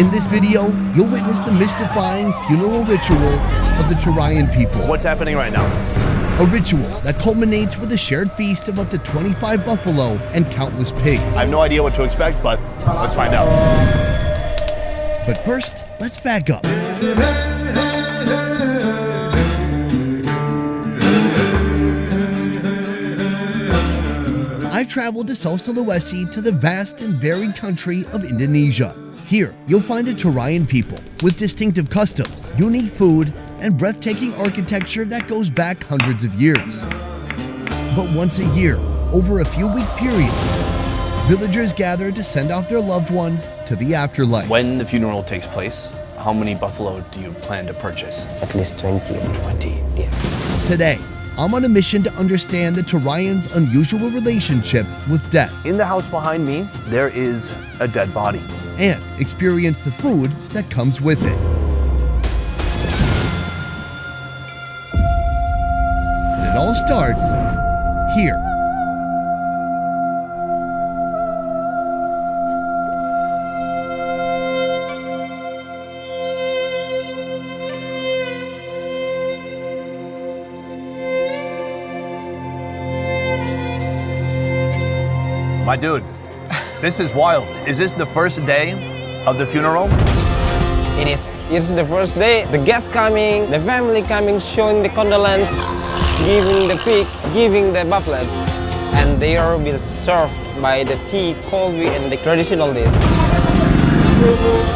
In this video, you'll witness the mystifying funeral ritual of the Turayan people. What's happening right now? A ritual that culminates with a shared feast of up to 25 buffalo and countless pigs. I have no idea what to expect, but let's find out. But first, let's back up. I've traveled to South Sulawesi to the vast and varied country of Indonesia. Here, you'll find the Turayan people with distinctive customs, unique food, and breathtaking architecture that goes back hundreds of years. But once a year, over a few-week period, villagers gather to send out their loved ones to the afterlife. When the funeral takes place, how many buffalo do you plan to purchase? At least 20. 20. Yeah. Today, I'm on a mission to understand the Turayan's unusual relationship with death In the house behind me, there is a dead body. and experience the food that comes with it. And it all starts here. My dude, this is wild. Is this the first day of the funeral? It is. It's the first day. The guests coming, the family coming, showing the condolence, giving the pig, giving the buffalo, and they are will served by the tea, coffee, and the traditional dish.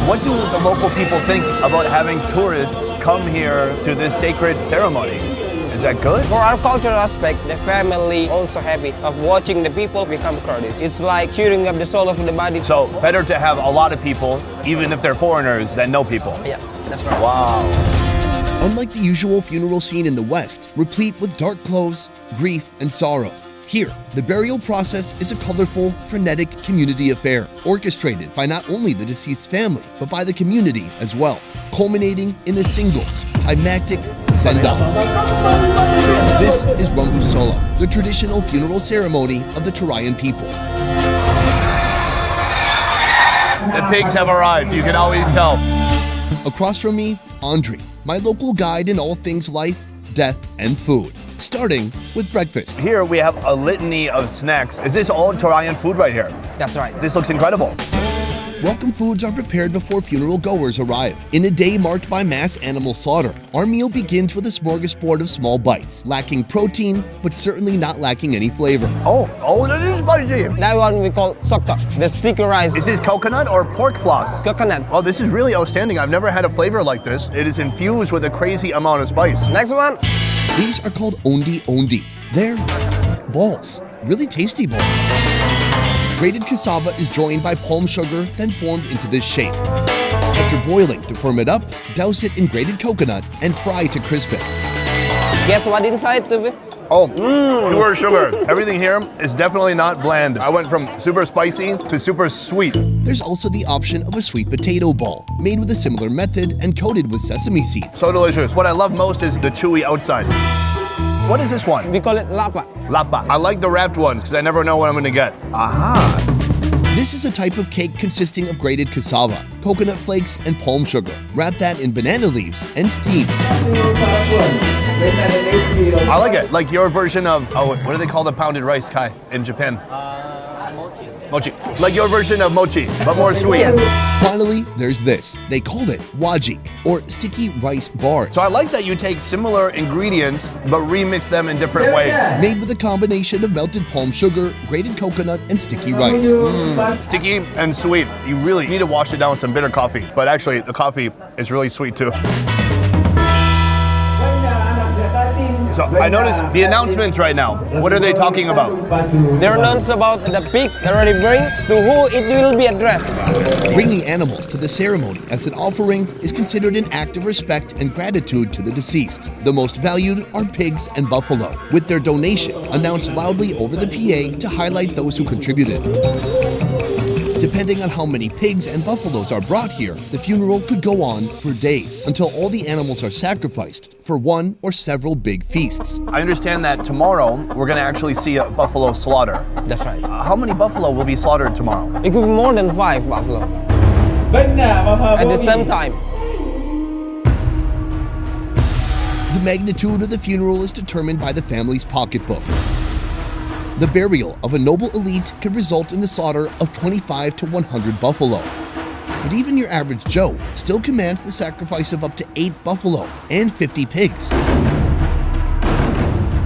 What do the local people think about having tourists come here to this sacred ceremony? Is that good? For our cultural aspect, the family also happy of watching the people become crowded. It's like cheering up the soul of the body. So better to have a lot of people, even if they're foreigners, than no people. Yeah, that's right. Wow. Unlike the usual funeral scene in the West, replete with dark clothes, grief, and sorrow, here, the burial process is a colorful, frenetic community affair, orchestrated by not only the deceased's family, but by the community as well, culminating in a single, climactic send-off. This is Buffallos, the traditional funeral ceremony of the Turayan people. The pigs have arrived, you can always tell. Across from me, Andre, my local guide in all things life, death, and food, starting with breakfast. Here we have a litany of snacks. Is this all Turayan food right here? That's right. This looks incredible. Welcome foods are prepared before funeral goers arrive. In a day marked by mass animal slaughter, our meal begins with a smorgasbord of small bites, lacking protein, but certainly not lacking any flavor. Oh, that is spicy. That one we call soktok, the sticky rice. Is this coconut or pork floss? Coconut. Oh, this is really outstanding. I've never had a flavor like this. It is infused with a crazy amount of spice. Next one. These are called ondi. They're balls, really tasty balls. Grated cassava is joined by palm sugar, then formed into this shape. After boiling to firm it up, douse it in grated coconut and fry to crisp it. Guess what inside to be? Oh, pure sugar. Everything here is definitely not bland. I went from super spicy to super sweet. There's also the option of a sweet potato ball, made with a similar method and coated with sesame seeds. So delicious. What I love most is the chewy outside. What is this one? We call it lapa. Lapa. I like the wrapped ones because I never know what I'm going to get. Aha. This is a type of cake consisting of grated cassava, coconut flakes, and palm sugar. Wrap that in banana leaves and steam. I like it. Like your version of, what do they call the pounded rice, Kai, in Japan? Mochi. Like your version of mochi, but more sweet. Finally, there's this. They call it wajik, or sticky rice bars. So I like that you take similar ingredients, but remix them in different ways. Made with a combination of melted palm sugar, grated coconut, and sticky rice. Sticky and sweet. You really need to wash it down with some bitter coffee. But actually, the coffee is really sweet too. So I noticed the announcements right now. What are they talking about? They're announced about the pig they already bring, to who it will be addressed. Bringing animals to the ceremony as an offering is considered an act of respect and gratitude to the deceased. The most valued are pigs and buffalo, with their donation announced loudly over the PA to highlight those who contributed. Depending on how many pigs and buffaloes are brought here, the funeral could go on for days until all the animals are sacrificed for one or several big feasts. I understand that tomorrow we're going to actually see a buffalo slaughter. That's right. How many buffalo will be slaughtered tomorrow? It could be more than 5 buffalo. at the same time. The magnitude of the funeral is determined by the family's pocketbook. The burial of a noble elite can result in the slaughter of 25 to 100 buffalo. But even your average Joe still commands the sacrifice of up to 8 buffalo and 50 pigs.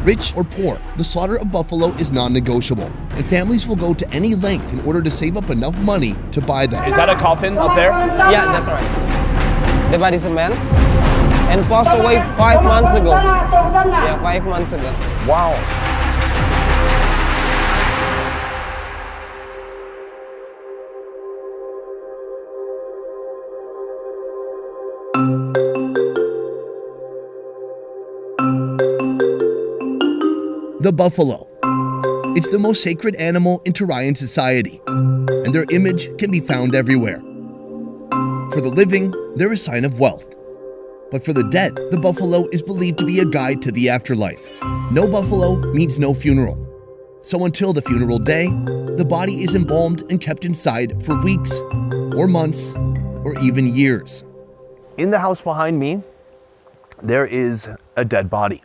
Rich or poor, the slaughter of buffalo is non-negotiable, and families will go to any length in order to save up enough money to buy them. Is that a coffin up there? Yeah, that's right. The body's a man and passed away 5 months ago. Yeah, 5 months ago. Wow. The buffalo. It's the most sacred animal in Tarayan society, and their image can be found everywhere. For the living, they're a sign of wealth. But for the dead, the buffalo is believed to be a guide to the afterlife. No buffalo means no funeral. So until the funeral day, the body is embalmed and kept inside for weeks, or months, or even years. In the house behind me, there is a dead body.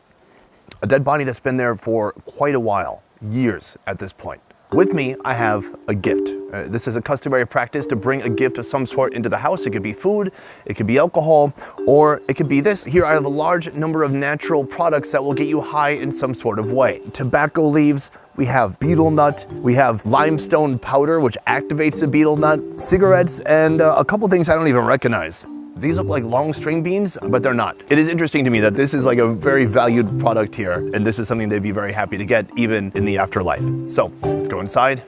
A dead body that's been there for quite a while, years at this point. With me, I have a gift. This is a customary practice to bring a gift of some sort into the house. It could be food, it could be alcohol, or it could be this. Here I have a large number of natural products that will get you high in some sort of way. Tobacco leaves, we have betel nut, we have limestone powder, which activates the betel nut, cigarettes, and a couple things I don't even recognize. These look like long string beans, but they're not. It is interesting to me that this is like a very valued product here, and this is something they'd be very happy to get even in the afterlife. So let's go inside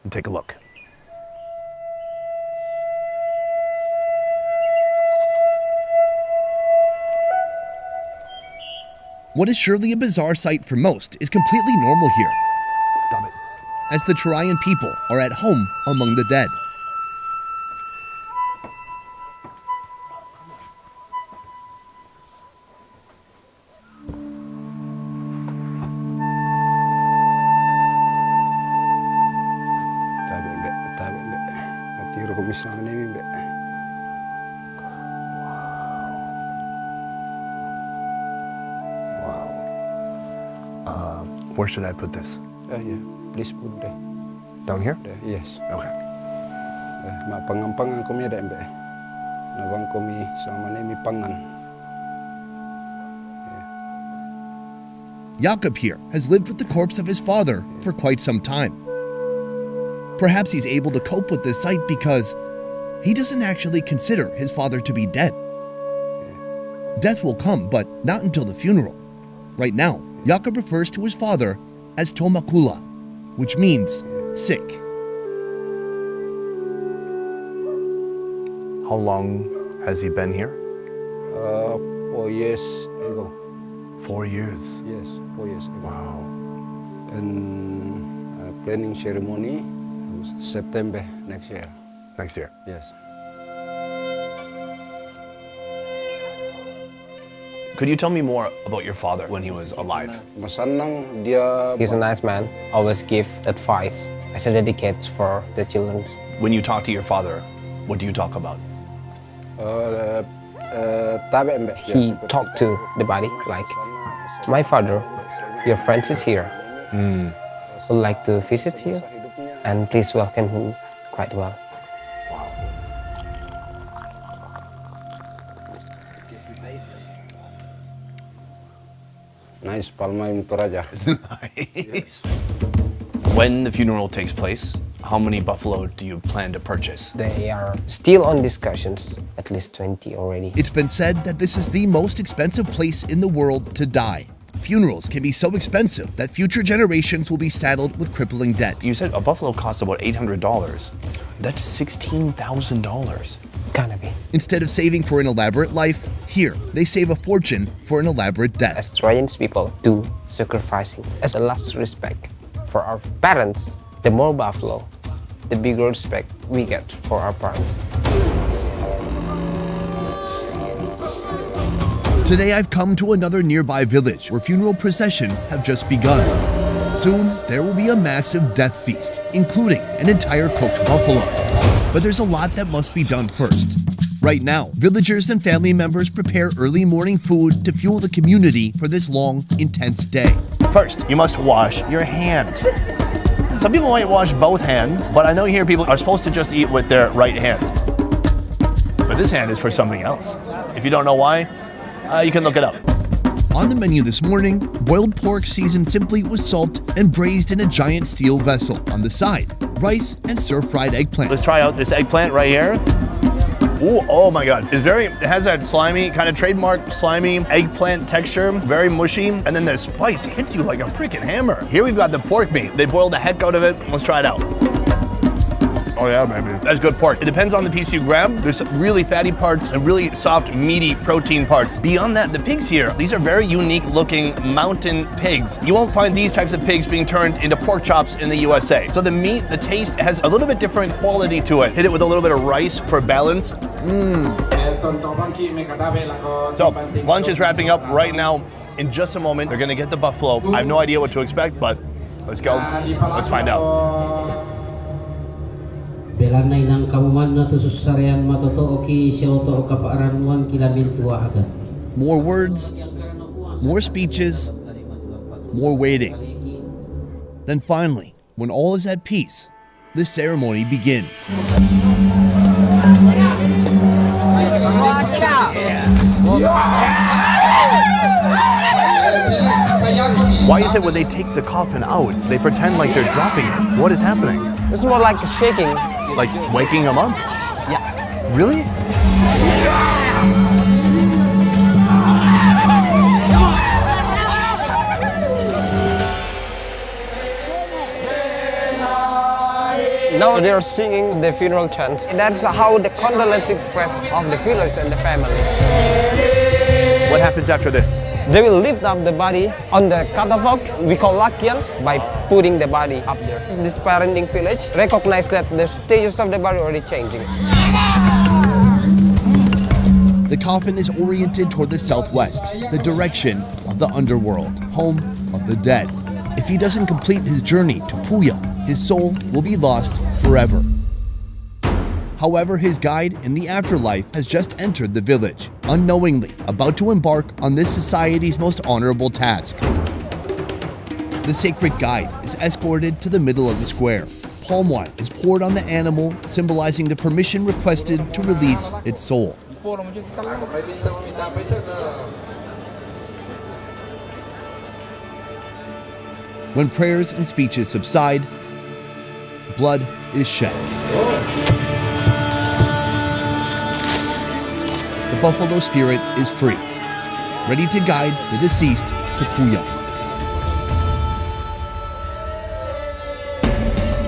and take a look. What is surely a bizarre sight for most is completely normal here, Stop it. as the Tarayan people are at home among the dead. Where should I put this? Yeah, please put there. Down here? There, yes. Okay. Mapangampangan ko miya da mbe. Nawang ko mi sama mi pangan. Jakob here has lived with the corpse of his father for quite some time. Perhaps he's able to cope with this sight because he doesn't actually consider his father to be dead. Death will come, but not until the funeral. Right now, Jakob refers to his father as Tomakula, which means sick. How long has he been here? 4 years ago. 4 years. Yes, 4 years ago. Wow. And planning ceremony was September next year. Next year. Yes. Could you tell me more about your father when he was alive? Masanang dia. He's a nice man, always give advice as a dedicate for the children. When you talk to your father, what do you talk about? Tabe mbe. He talked to the body like, my father, your friend is here. Would like to visit you and please welcome him quite well. Nice, palma yung toraja. Nice. When the funeral takes place, how many buffalo do you plan to purchase? They are still on discussions, at least 20 already. It's been said that this is the most expensive place in the world to die. Funerals can be so expensive that future generations will be saddled with crippling debt. You said a buffalo costs about $800. That's $16,000. Gonna be. Instead of saving for an elaborate life, here they save a fortune for an elaborate death. As Tarayan people do sacrificing as a last respect for our parents, the more buffalo, the bigger respect we get for our parents. Today I've come to another nearby village where funeral processions have just begun. Soon there will be a massive death feast, including an entire cooked buffalo. But there's a lot that must be done first. Right now, villagers and family members prepare early morning food to fuel the community for this long, intense day. First, you must wash your hand. Some people might wash both hands, but I know here people are supposed to just eat with their right hand. But this hand is for something else. If you don't know why, you can look it up. On the menu this morning, boiled pork seasoned simply with salt and braised in a giant steel vessel. On the side, rice and stir-fried eggplant. Let's try out this eggplant right here. Ooh, oh my God. It has that slimy, kind of trademark slimy eggplant texture, very mushy, and then the spice hits you like a freaking hammer. Here we've got the pork meat. They boiled the heck out of it. Let's try it out. Oh yeah, baby. That's good pork. It depends on the piece you grab. There's really fatty parts and really soft, meaty protein parts. Beyond that, the pigs here, these are very unique looking mountain pigs. You won't find these types of pigs being turned into pork chops in the USA. So the meat, the taste has a little bit different quality to it. Hit it with a little bit of rice for balance. So lunch is wrapping up right now. In just a moment, they're gonna get the buffalo. I have no idea what to expect, but let's go. Let's find out. Belanay ng kamuman na to susarian matotoo ki siyoto o kapaaranwan kilamin tuwahagan. More words, more speeches, more waiting. Then finally, when all is at peace, the ceremony begins. Why is it when they take the coffin out, they pretend like they're dropping it? What is happening? It's more like shaking. Like waking them up? Yeah. Really? Now they're singing the funeral chant. And that's how the condolence express of the village and the family. What happens after this? They will lift up the body on the catafalque, we call lakyan, by putting the body up there. This parenting village recognize that the stages of the body are already changing. The coffin is oriented toward the southwest, the direction of the underworld, home of the dead. If he doesn't complete his journey to Puya, his soul will be lost forever. However, his guide in the afterlife has just entered the village, unknowingly about to embark on this society's most honorable task. The sacred guide is escorted to the middle of the square. Palm wine is poured on the animal, symbolizing the permission requested to release its soul. When prayers and speeches subside, blood is shed. The buffalo spirit is free, ready to guide the deceased to Puya.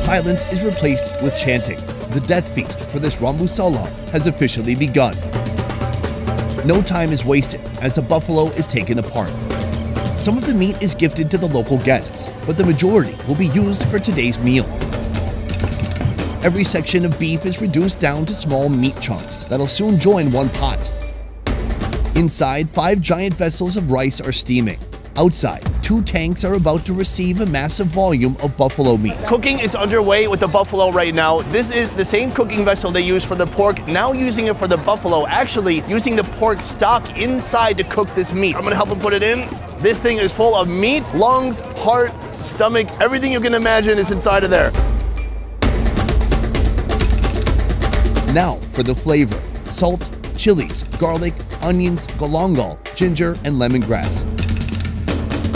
Silence is replaced with chanting. The death feast for this Buffallos has officially begun. No time is wasted as the buffalo is taken apart. Some of the meat is gifted to the local guests, but the majority will be used for today's meal. Every section of beef is reduced down to small meat chunks that'll soon join one pot. Inside, 5 giant vessels of rice are steaming. Outside, 2 tanks are about to receive a massive volume of buffalo meat. Cooking is underway with the buffalo right now. This is the same cooking vessel they use for the pork, now using it for the buffalo, actually using the pork stock inside to cook this meat. I'm gonna help them put it in. This thing is full of meat, lungs, heart, stomach, everything you can imagine is inside of there. Now for the flavor: salt, chilies, garlic, onions, galangal, ginger, and lemongrass.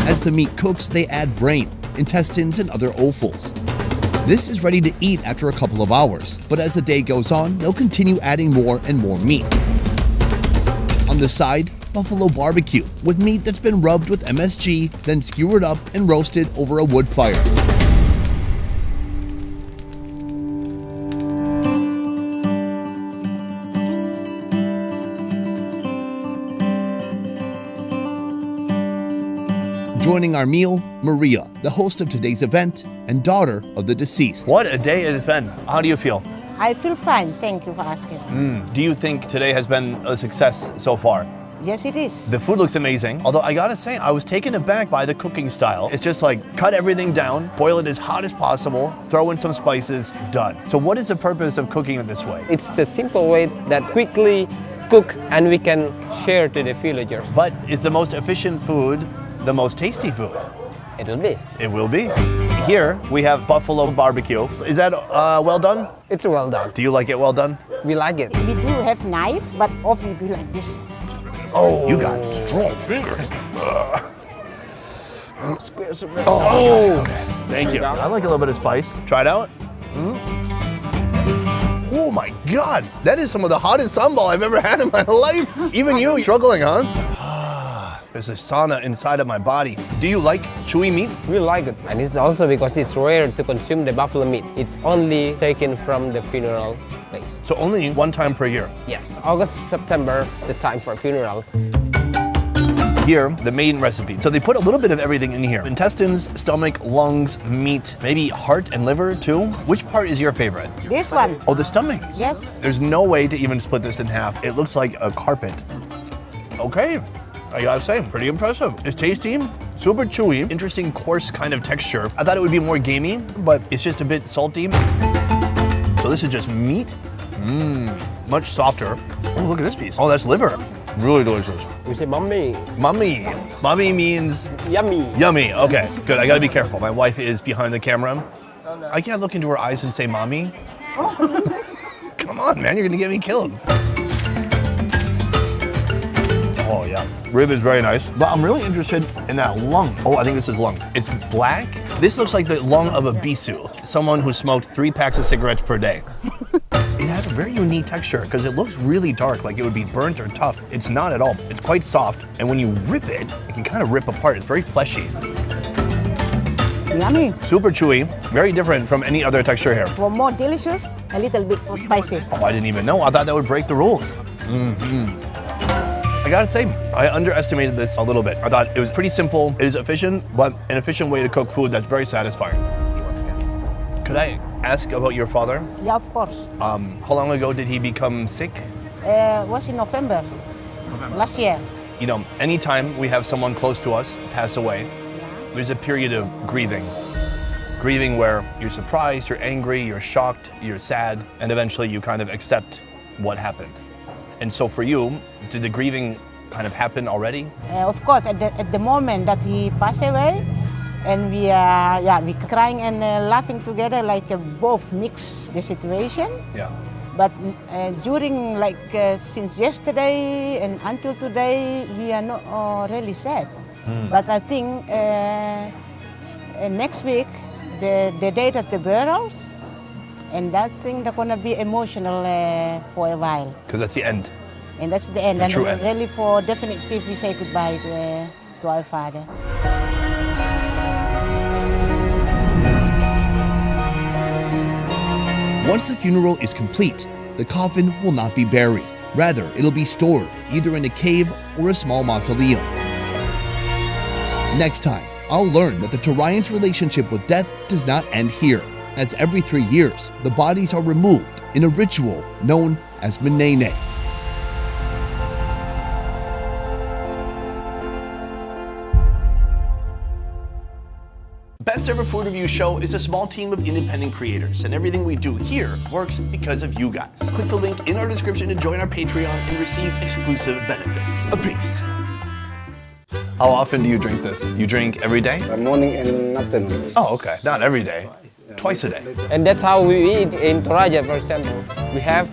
As the meat cooks, they add brain, intestines, and other offals. This is ready to eat after a couple of hours, but as the day goes on, they'll continue adding more and more meat. On the side, buffalo barbecue with meat that's been rubbed with MSG, then skewered up and roasted over a wood fire. Joining our meal, Maria, the host of today's event and daughter of the deceased. What a day it has been. How do you feel? I feel fine. Thank you for asking. Do you think today has been a success so far? Yes, it is. The food looks amazing, although I gotta say, I was taken aback by the cooking style. It's just like, cut everything down, boil it as hot as possible, throw in some spices, done. So what is the purpose of cooking it this way? It's a simple way that quickly cook and we can share to the villagers. But is the most efficient food the most tasty food? It'll be. It will be. Here, we have buffalo barbecue. Is that well done? It's well done. Do you like it well done? We like it. We do have knife, but often we do like this. Oh, you got strong fingers. Oh, Okay. Thank you. I like a little bit of spice. Try it out. Oh my God, that is some of the hottest sambal I've ever had in my life. Even you struggling, huh? There's a sauna inside of my body. Do you like chewy meat? we like it. And it's also because it's rare to consume the buffalo meat. It's only taken from the funeral place. So only one time per year. Yes, August, September, the time for funeral. Here, the main recipe. So they put a little bit of everything in here. Intestines, stomach, lungs, meat, maybe heart and liver too. Which part is your favorite? This one. Oh, the stomach. Yes. There's no way to even split this in half. It looks like a carpet. Okay, I gotta say, pretty impressive. It's tasty, super chewy, interesting coarse kind of texture. I thought it would be more gamey, but it's just a bit salty. So this is just meat. Much softer. Oh, look at this piece. Oh, that's liver. Really delicious. We say mummy, Mummy. Mummy means yummy. yummy. Okay, good. I gotta be careful. My wife is behind the camera. I can't look into her eyes and say mommy. Come on, man, you're gonna get me killed. Oh yeah, rib is very nice. But I'm really interested in that lung. Oh, I think this is lung. It's black. This looks like the lung of a bisu, someone who smoked 3 packs of cigarettes per day. It has a very unique texture because it looks really dark, like it would be burnt or tough. It's not at all. It's quite soft, and when you rip it, it can kind of rip apart. It's very fleshy. Yummy. Super chewy, very different from any other texture here. For more delicious, a little bit more spicy. Oh, I didn't even know. I thought that would break the rules. I gotta say, I underestimated this a little bit. I thought it was pretty simple. It is efficient, but an efficient way to cook food that's very satisfying. Could I ask about your father? Yeah, of course. How long ago did he become sick? Was in November. Last year. You know, anytime we have someone close to us pass away, there's a period of grieving. Grieving where you're surprised, you're angry, you're shocked, you're sad, and eventually you kind of accept what happened. And so for you, did the grieving kind of happen already? Of course, at the moment that he passed away, and we crying and laughing together, like both mix the situation. Yeah. But during since yesterday and until today, we are not really sad. But I think next week, the date at the burial, and that thing they're gonna be emotional for a while. Because that's the end. And that's the end. The And true end. really for definitive, we say goodbye to our father. Once the funeral is complete, the coffin will not be buried. Rather, it'll be stored either in a cave or a small mausoleum. Next time, I'll learn that the Tarayan's relationship with death does not end here, as every 3 years, the bodies are removed in a ritual known as Menene. Best Ever Food Review Show is a small team of independent creators, and everything we do here works because of you guys. Click the link in our description to join our Patreon and receive exclusive benefits. A peace. How often do you drink this? You drink every day? Morning and afternoon. Oh, okay. Not every day. Twice a day. And that's how we eat in Toraja, for example. We have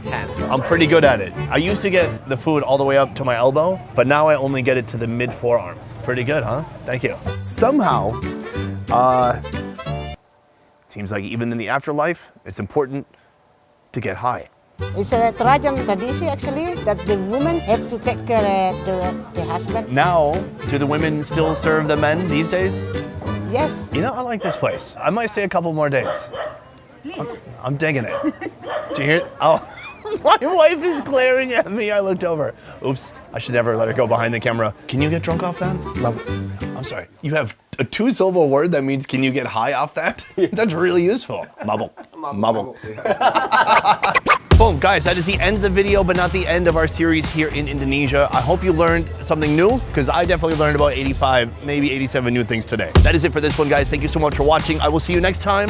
hand. I'm pretty good at it. I used to get the food all the way up to my elbow, but now I only get it to the mid-forearm. Pretty good, huh? Thank you. Somehow, seems like even in the afterlife, it's important to get high. It's a Torajan tradition actually that the women have to take care of the husband. Now, do the women still serve the men these days? Yes. You know, I like this place. I might stay a couple more days. Please. I'm digging it. Do you hear it? Oh, my wife is glaring at me. I looked over. Oops, I should never let her go behind the camera. Can you get drunk off that? I'm sorry. You have a 2-syllable word that means can you get high off that? That's really useful. Mabok. Mabok. Boom, guys, that is the end of the video, but not the end of our series here in Indonesia. I hope you learned something new, because I definitely learned about 85, maybe 87 new things today. That is it for this one, guys. Thank you so much for watching. I will see you next time.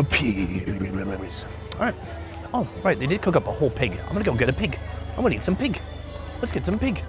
Peace. All right. Oh, right, they did cook up a whole pig. I'm gonna go get a pig. I'm gonna eat some pig. Let's get some pig.